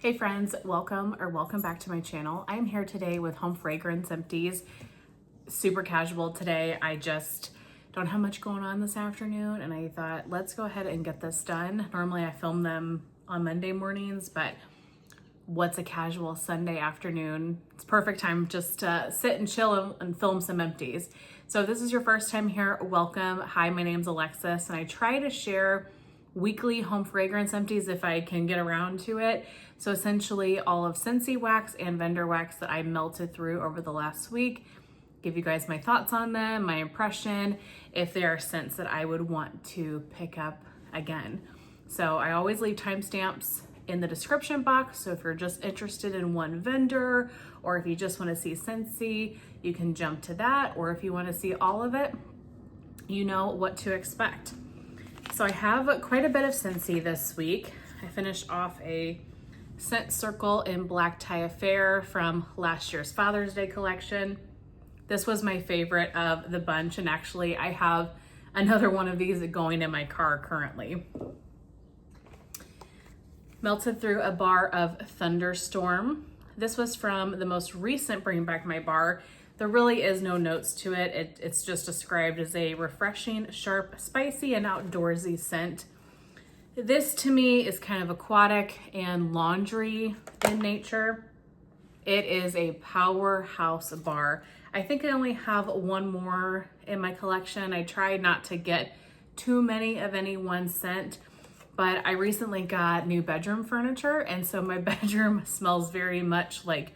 Hey friends, welcome back to my channel. I'm here today with home fragrance Empties. Super casual today. I just don't have much going on this afternoon and I thought let's go ahead and get this done. Normally I film them on Monday mornings, but what's a casual Sunday afternoon? It's perfect time just to sit and chill and film some Empties. So if this is your first time here, welcome. Hi, my name's Alexis and I try to share weekly home fragrance empties if I can get around to it. So essentially all of Scentsy wax and vendor wax that I melted through over the last week. Give you guys my thoughts on them, my impression, if there are scents that I would want to pick up again. So I always leave timestamps in the description box. So if you're just interested in one vendor, or if you just want to see Scentsy, you can jump to that. Or if you want to see all of it, you know what to expect. So I have quite a bit of Scentsy this week. I finished off a Scent Circle in Black Tie Affair from last year's Father's Day collection. This was my favorite of the bunch, and actually I have another one of these going in my car currently. Melted through a bar of Thunderstorm. This was from the most recent Bring Back My Bar. There really is no notes to it. It's just described as a refreshing, sharp, spicy, and outdoorsy scent. This to me is kind of aquatic and laundry in nature. It is a powerhouse bar. I think I only have one more in my collection. I tried not to get too many of any one scent, but I recently got new bedroom furniture, and so my bedroom smells very much like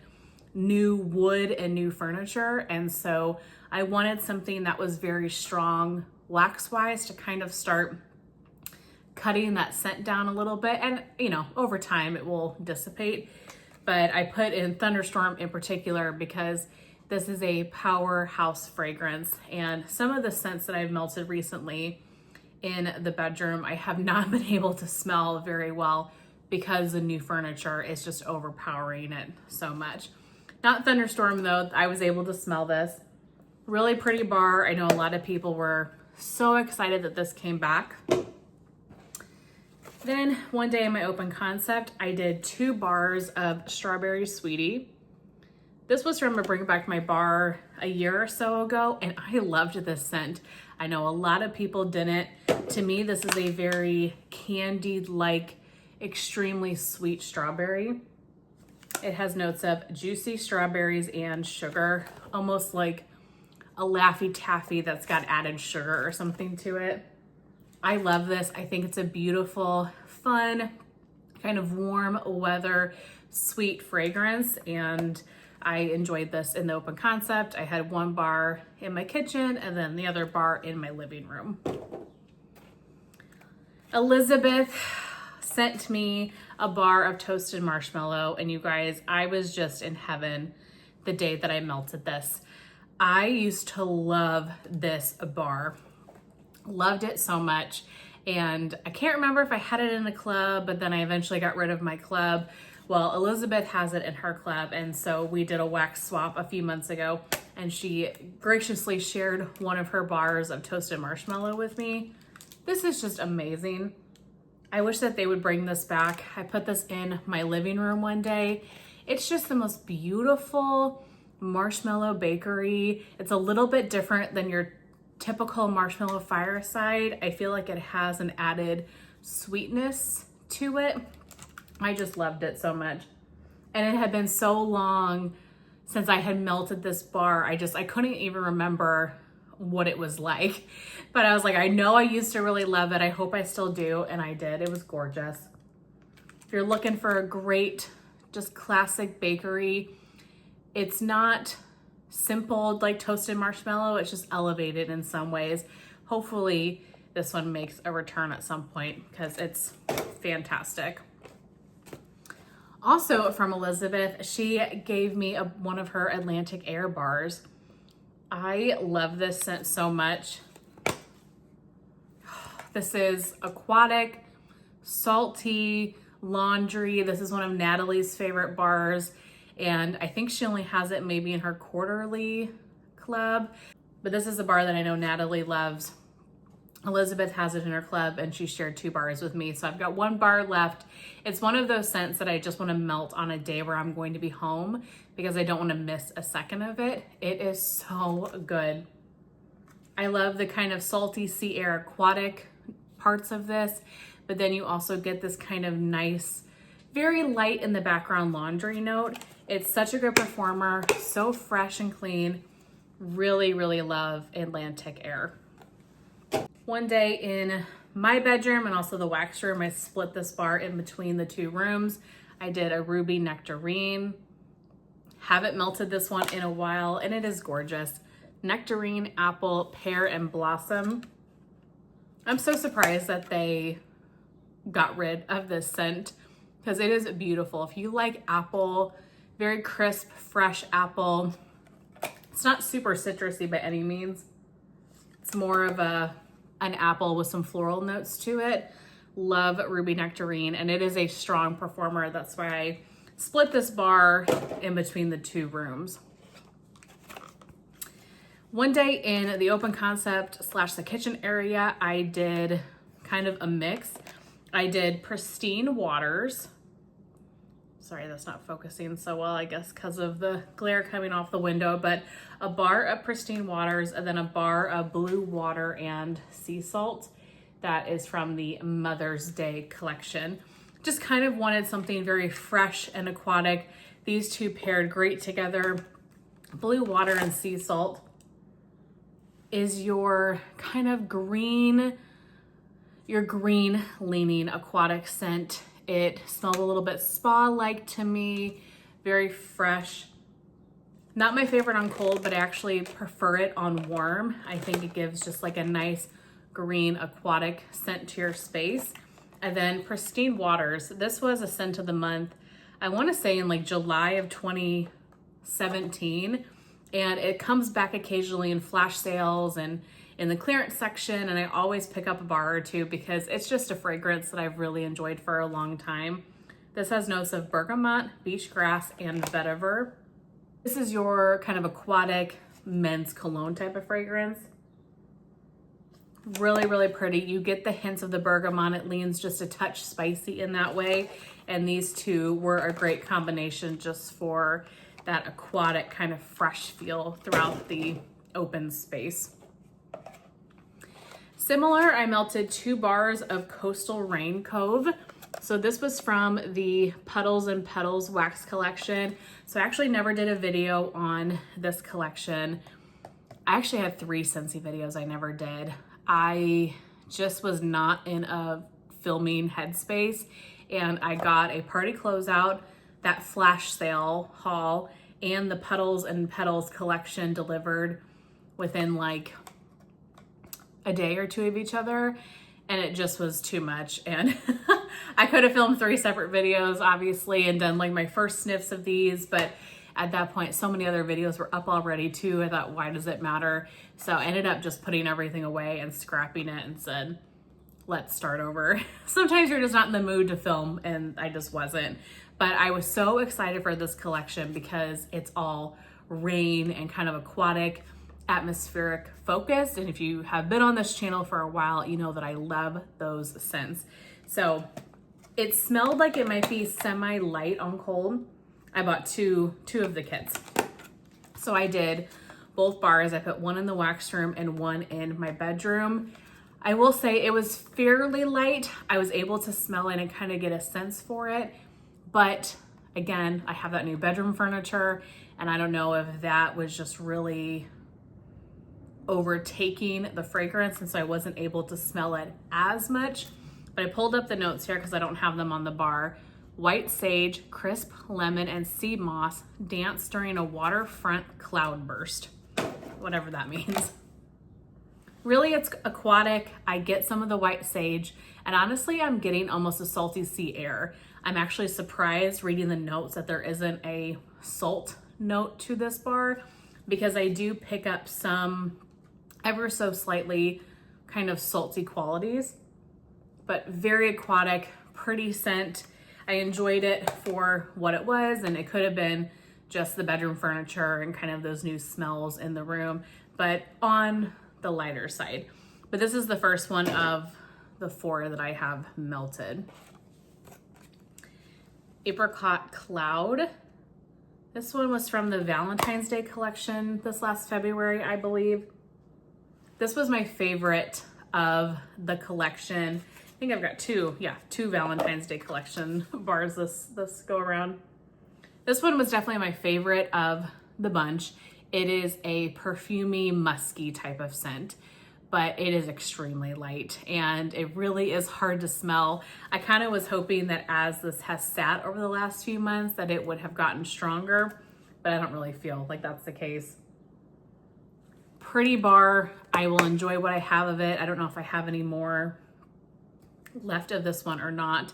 new wood and new furniture, and so I wanted something that was very strong wax wise to kind of start cutting that scent down a little bit, and you know, over time it will dissipate, but I put in Thunderstorm in particular because this is a powerhouse fragrance, and some of the scents that I've melted recently in the bedroom I have not been able to smell very well because the new furniture is just overpowering it so much. Not Thunderstorm though, I was able to smell this. Really pretty bar. I know a lot of people were so excited that this came back. Then one day in my open concept, I did 2 bars of Strawberry Sweetie. This was from a Bring Back My Bar a year or so ago, and I loved this scent. I know a lot of people didn't. To me, this is a very candied-like, extremely sweet strawberry. It has notes of juicy strawberries and sugar, almost like a Laffy Taffy that's got added sugar or something to it. I love this. I think it's a beautiful, fun, kind of warm weather, sweet fragrance, and I enjoyed this in the open concept. I had 1 bar in my kitchen and then the other bar in my living room. Elizabeth sent me a bar of toasted marshmallow, and you guys, I was just in heaven the day that I melted this. I used to love this bar. Loved it so much, and I can't remember if I had it in a club, but then I eventually got rid of my club. Well, Elizabeth has it in her club, and so we did a wax swap a few months ago, and she graciously shared one of her bars of toasted marshmallow with me. This is just amazing. I wish that they would bring this back. I put this in my living room one day. It's just the most beautiful marshmallow bakery. It's a little bit different than your typical marshmallow fireside. I feel like it has an added sweetness to it. I just loved it so much. And it had been so long since I had melted this bar. I couldn't even remember what it was like, but I was like, I know I used to really love it. I hope I still do. And I did. It was gorgeous. If you're looking for a great, just classic bakery, it's not simple like toasted marshmallow. It's just elevated in some ways. Hopefully this one makes a return at some point because it's fantastic. Also from Elizabeth, she gave me one of her Atlantic Air bars. I love this scent so much. This is aquatic, salty, laundry. This is one of Natalie's favorite bars, and I think she only has it maybe in her quarterly club, but this is a bar that I know Natalie loves. Elizabeth has it in her club and she shared 2 bars with me. So I've got 1 bar left. It's one of those scents that I just want to melt on a day where I'm going to be home because I don't want to miss a second of it. It is so good. I love the kind of salty sea air aquatic parts of this, but then you also get this kind of nice, very light in the background laundry note. It's such a good performer, so fresh and clean. Really, really love Atlantic Air. One day in my bedroom and also the wax room, I split this bar in between the 2 rooms. I did a ruby nectarine. Haven't melted this one in a while and it is gorgeous. Nectarine, apple, pear, and blossom. I'm so surprised that they got rid of this scent because it is beautiful. If you like apple, very crisp, fresh apple. It's not super citrusy by any means. It's more of an apple with some floral notes to it. Love ruby nectarine, and it is a strong performer. That's why I split this bar in between the 2 rooms. One day in the open concept / the kitchen area, I did kind of a mix. I did Pristine Waters. Sorry, that's not focusing so well, I guess, because of the glare coming off the window, but a bar of Pristine Waters and then a bar of Blue Water and Sea Salt. That is from the Mother's Day collection. Just kind of wanted something very fresh and aquatic. These 2 paired great together. Blue Water and Sea Salt is your kind of green leaning aquatic scent. It smelled a little bit spa-like to me, very fresh. Not my favorite on cold, but I actually prefer it on warm. I think it gives just like a nice green aquatic scent to your space. And then Pristine Waters. This was a scent of the month, I want to say in like July of 2017. And it comes back occasionally in flash sales and in the clearance section. And I always pick up a bar or 2 because it's just a fragrance that I've really enjoyed for a long time. This has notes of bergamot, beach grass, and vetiver. This is your kind of aquatic men's cologne type of fragrance. Really, really pretty. You get the hints of the bergamot. It leans just a touch spicy in that way. And these 2 were a great combination just for that aquatic kind of fresh feel throughout the open space. Similar, I melted 2 bars of Coastal Rain Cove. So this was from the Puddles and Petals wax collection. So I actually never did a video on this collection. I actually had 3 Scentsy videos I never did. I just was not in a filming headspace, and I got a party closeout, that flash sale haul, and the Puddles and Petals collection delivered within like a day or 2 of each other, and it just was too much. And I could have filmed 3 separate videos obviously and done like my first sniffs of these, but at that point so many other videos were up already too. I thought, why does it matter? So I ended up just putting everything away and scrapping it and said, let's start over. Sometimes you're just not in the mood to film, and I just wasn't. But I was so excited for this collection because it's all rain and kind of aquatic, atmospheric focused. And if you have been on this channel for a while, you know that I love those scents. So it smelled like it might be semi-light on cold. I bought two of the kits. So I did both bars. I put one in the wax room and one in my bedroom. I will say it was fairly light. I was able to smell it and kind of get a sense for it. But again, I have that new bedroom furniture, and I don't know if that was just really overtaking the fragrance, and so I wasn't able to smell it as much. But I pulled up the notes here because I don't have them on the bar. White sage, crisp lemon, and sea moss dance during a waterfront cloudburst. Whatever that means. Really, it's aquatic. I get some of the white sage, and honestly, I'm getting almost a salty sea air. I'm actually surprised reading the notes that there isn't a salt note to this bar, because I do pick up some ever so slightly kind of salty qualities, but very aquatic, pretty scent. I enjoyed it for what it was, and it could have been just the bedroom furniture and kind of those new smells in the room, but on the lighter side. but this is the first one of the 4 that I have melted. Apricot Cloud. This one was from the Valentine's Day collection this last February, I believe. This was my favorite of the collection. I think I've got two Valentine's Day collection bars this go around. This one was definitely my favorite of the bunch. It is a perfumey, musky type of scent, but it is extremely light and it really is hard to smell. I kind of was hoping that as this has sat over the last few months that it would have gotten stronger, but I don't really feel like that's the case. Pretty bar. I will enjoy what I have of it. I don't know if I have any more left of this one or not,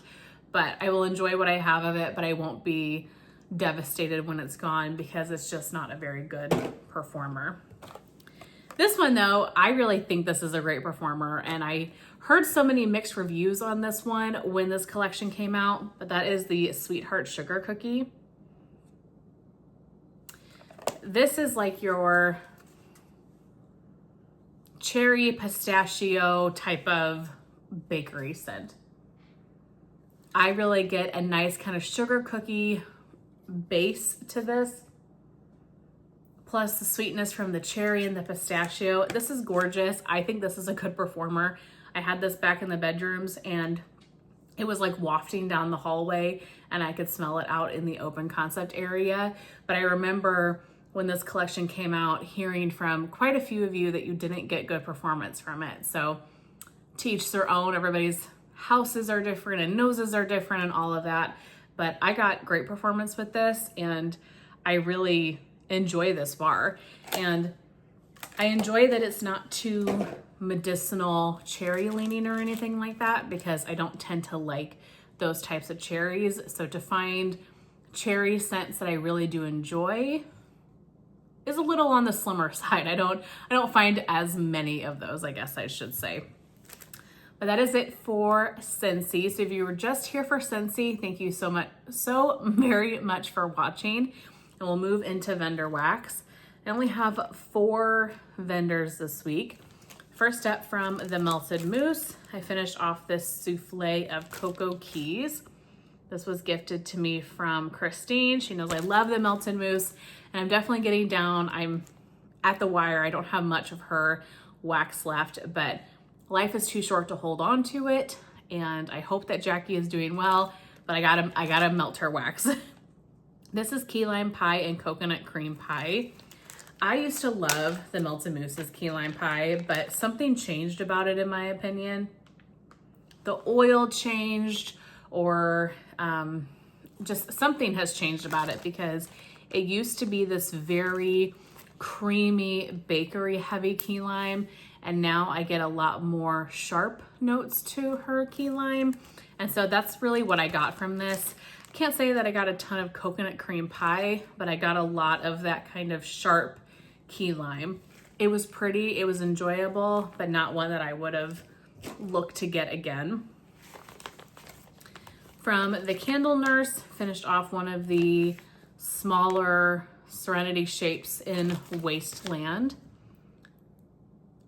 but I will enjoy what I have of it, but I won't be devastated when it's gone because it's just not a very good performer. This one though, I really think this is a great performer, and I heard so many mixed reviews on this one when this collection came out, but that is the Sweetheart Sugar Cookie. This is like your cherry pistachio type of bakery scent. I really get a nice kind of sugar cookie base to this, plus the sweetness from the cherry and the pistachio. This is gorgeous. I think this is a good performer. I had this back in the bedrooms and it was like wafting down the hallway and I could smell it out in the open concept area. But I remember when this collection came out hearing from quite a few of you that you didn't get good performance from it. So to each their own, everybody's houses are different and noses are different and all of that. But I got great performance with this and I really enjoy this bar. And I enjoy that it's not too medicinal cherry leaning or anything like that because I don't tend to like those types of cherries. So to find cherry scents that I really do enjoy is a little on the slimmer side. I don't find as many of those, I guess I should say. But that is it for Scentsy. So if you were just here for Scentsy, thank you so very much for watching. And we'll move into vendor wax. I only have 4 vendors this week. First up, from the Melted Mousse, I finished off this souffle of cocoa keys. This was gifted to me from Christine. She knows I love the Melted Mousse, and I'm definitely getting down. I'm at the wire. I don't have much of her wax left, but life is too short to hold on to it, and I hope that Jackie is doing well, but I gotta melt her wax. This is key lime pie and coconut cream pie. I used to love the Melted Mousse's key lime pie, but something changed about it in my opinion. The oil changed, or just something has changed about it, because it used to be this very creamy bakery heavy key lime, and now I get a lot more sharp notes to her key lime. And so that's really what I got from this. Can't say that I got a ton of coconut cream pie, but I got a lot of that kind of sharp key lime. It was pretty, it was enjoyable, but not one that I would have looked to get again. From the Candle Nurse, finished off one of the smaller Serenity shapes in Wasteland.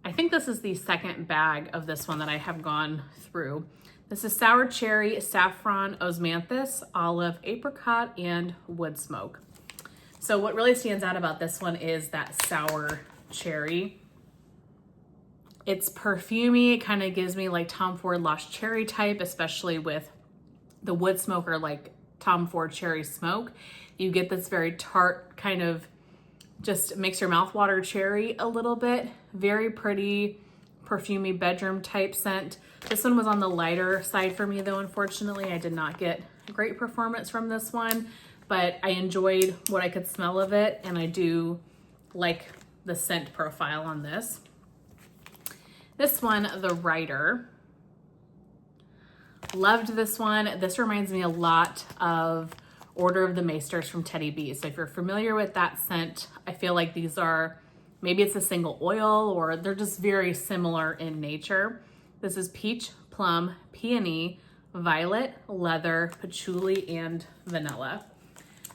I think this is the second bag of this one that I have gone through. This is Sour Cherry, Saffron, Osmanthus, Olive, Apricot, and Wood Smoke. So what really stands out about this one is that sour cherry. It's perfumey. It kind of gives me like Tom Ford Lost Cherry type, especially with the Wood Smoke or like Tom Ford Cherry Smoke. You get this very tart kind of, just makes your mouth water cherry a little bit. Very pretty, perfumey bedroom type scent. This one was on the lighter side for me though, unfortunately. I did not get great performance from this one, but I enjoyed what I could smell of it, and I do like the scent profile on this. This one, The Writer. Loved this one. This reminds me a lot of Order of the Maesters from Teddy B. So if you're familiar with that scent, I feel like these are, maybe it's a single oil, or they're just very similar in nature. This is Peach, Plum, Peony, Violet, Leather, Patchouli, and Vanilla.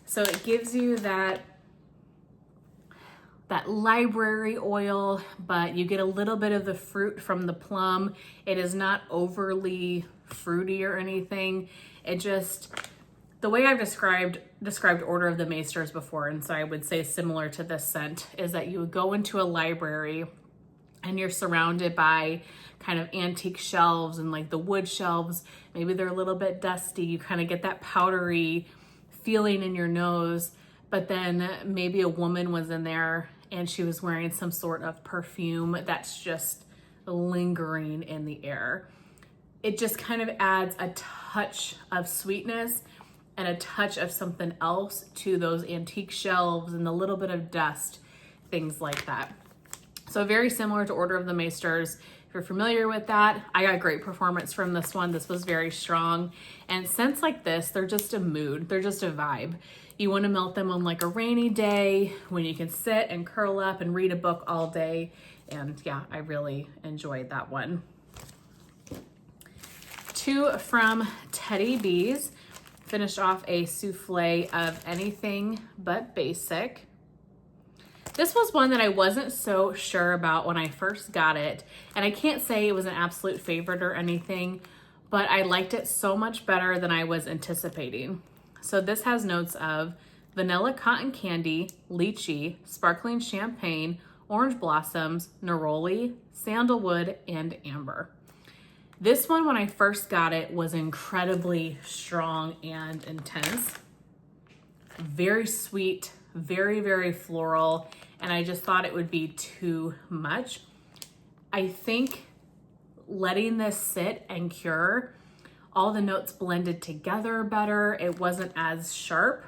So it gives you that that library oil, but you get a little bit of the fruit from the plum. It is not overly fruity or anything. It just, the way I've described Order of the Maesters before, and so I would say similar to this scent, is that you would go into a library and you're surrounded by kind of antique shelves and like the wood shelves. Maybe they're a little bit dusty. You kind of get that powdery feeling in your nose, but then maybe a woman was in there and she was wearing some sort of perfume that's just lingering in the air. It just kind of adds a touch of sweetness and a touch of something else to those antique shelves and the little bit of dust, things like that. So very similar to Order of the Maesters. If you're familiar with that, I got great performance from this one. This was very strong. And scents like this, they're just a mood. They're just a vibe. You want to melt them on like a rainy day when you can sit and curl up and read a book all day. And yeah, I really enjoyed that one. 2 from Teddy Bees. Finished off a souffle of Anything But Basic. This was one that I wasn't so sure about when I first got it, and I can't say it was an absolute favorite or anything, but I liked it so much better than I was anticipating. So this has notes of vanilla cotton candy, lychee, sparkling champagne, orange blossoms, neroli, sandalwood, and amber. This one, when I first got it, was incredibly strong and intense. Very sweet, very, very floral, and I just thought it would be too much. I think letting this sit and cure, all the notes blended together better. It wasn't as sharp,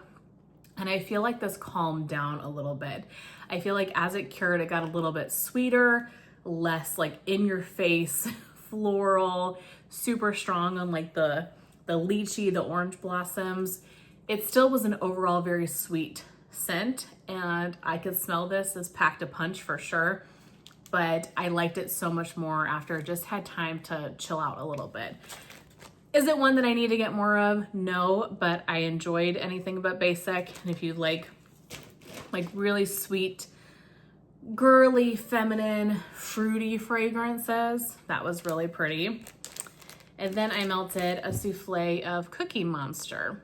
and I feel like this calmed down a little bit. I feel like as it cured, it got a little bit sweeter, less like in your face, floral, super strong on like the lychee, the orange blossoms. It still was an overall very sweet scent, and I could smell this as packed a punch for sure, but I liked it so much more after I just had time to chill out a little bit. Is it one that I need to get more of? No, but I enjoyed Anything But Basic. And if you like really sweet, girly, feminine, fruity fragrances, that was really pretty. And then I melted a souffle of Cookie Monster.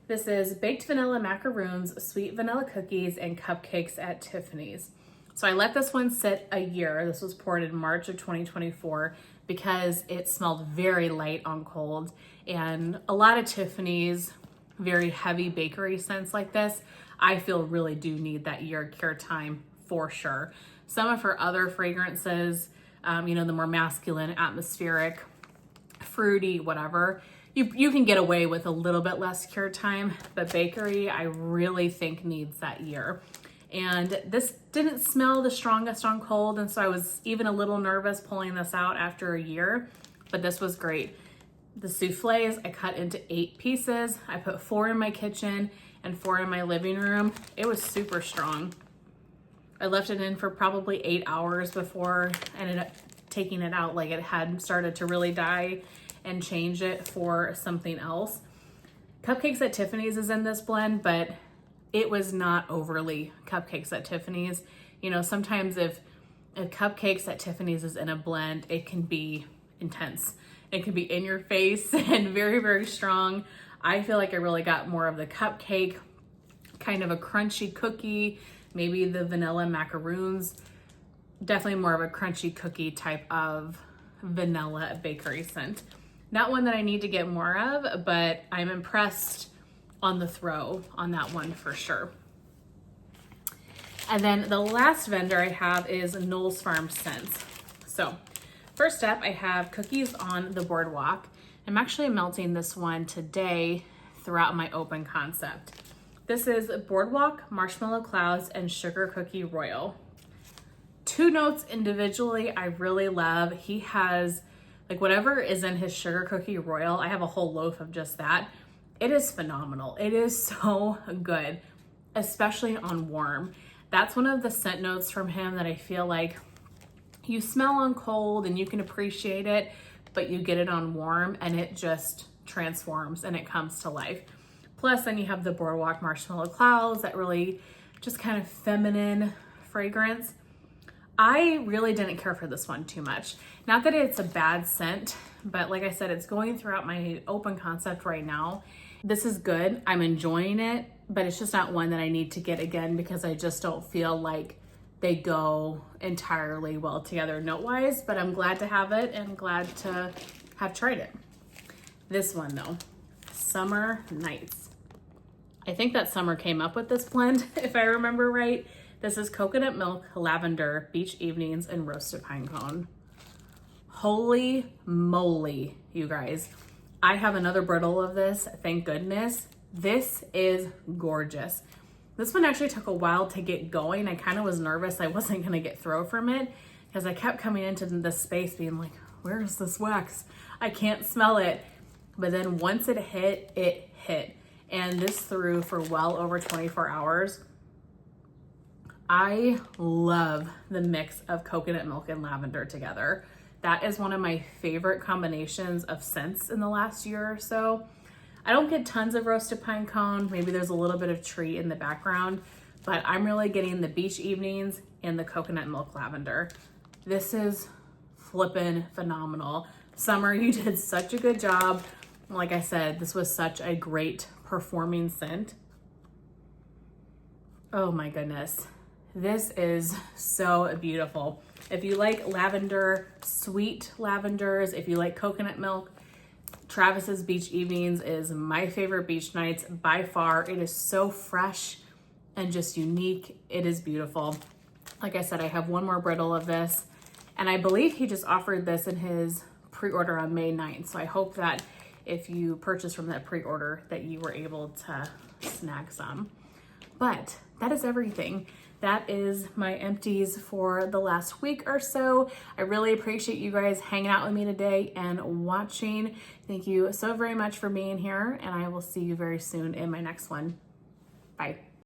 This is baked vanilla macaroons, sweet vanilla cookies, and cupcakes at Tiffany's. So I let this one sit a year. This was poured in March of 2024 because it smelled very light on cold, and a lot of Tiffany's very heavy bakery scents like this, I feel really do need that year cure time for sure. Some of her other fragrances, the more masculine, atmospheric, fruity, whatever, you can get away with a little bit less cure time, but bakery, I really think needs that year. And this didn't smell the strongest on cold, and so I was even a little nervous pulling this out after a year, but this was great. The souffles I cut into 8 pieces. I put 4 in my kitchen and 4 in my living room. It was super strong. I left it in for probably 8 hours before I ended up taking it out, like it had started to really die, and change it for something else. Cupcakes at Tiffany's is in this blend, but it was not overly Cupcakes at Tiffany's. You know, sometimes if Cupcakes at Tiffany's is in a blend, it can be intense. It can be in your face and very, very strong. I feel like I really got more of the cupcake, kind of a crunchy cookie, maybe the vanilla macaroons, definitely more of a crunchy cookie type of vanilla bakery scent. Not one that I need to get more of, but I'm impressed on the throw on that one for sure. And then the last vendor I have is Knowles Farm Scents. So first up, I have Cookies on the Boardwalk. I'm actually melting this one today throughout my open concept. This is Boardwalk, Marshmallow Clouds, and Sugar Cookie Royal. 2 notes individually I really love. He has, like, whatever is in his Sugar Cookie Royal, I have a whole loaf of just that. It is phenomenal. It is so good, especially on warm. That's one of the scent notes from him that I feel like you smell on cold and you can appreciate it, but you get it on warm and it just transforms and it comes to life. Plus then you have the Boardwalk Marshmallow Clouds that really just kind of feminine fragrance. I really didn't care for this one too much. Not that it's a bad scent, but like I said, it's going throughout my open concept right now. This is good. I'm enjoying it, but it's just not one that I need to get again because I just don't feel like they go entirely well together note-wise, but I'm glad to have it and glad to have tried it. This one though, Summer Nights. I think that Summer came up with this blend, if I remember right. This is coconut milk, lavender, beach evenings, and roasted pine cone. Holy moly, you guys. I have another brittle of this, thank goodness. This is gorgeous. This one actually took a while to get going. I kind of was nervous I wasn't gonna get throw from it because I kept coming into this space being like, where's this wax? I can't smell it. But then once it hit, it hit. And this threw for well over 24 hours. I love the mix of coconut milk and lavender together. That is one of my favorite combinations of scents in the last year or so. I don't get tons of roasted pine cone. Maybe there's a little bit of tree in the background, but I'm really getting the beach evenings and the coconut milk lavender. This is flippin' phenomenal. Summer, you did such a good job. Like I said, this was such a great performing scent. Oh my goodness. This is so beautiful. If you like lavender, sweet lavenders, if you like coconut milk, Travis's Beach Evenings is my favorite beach nights by far. It is so fresh and just unique. It is beautiful. Like I said, I have one more brittle of this, and I believe he just offered this in his pre-order on May 9th. So I hope that if you purchase from that pre-order that you were able to snag some. But that is everything. That is my empties for the last week or so. I really appreciate you guys hanging out with me today and watching. Thank you so very much for being here, and I will see you very soon in my next one. Bye.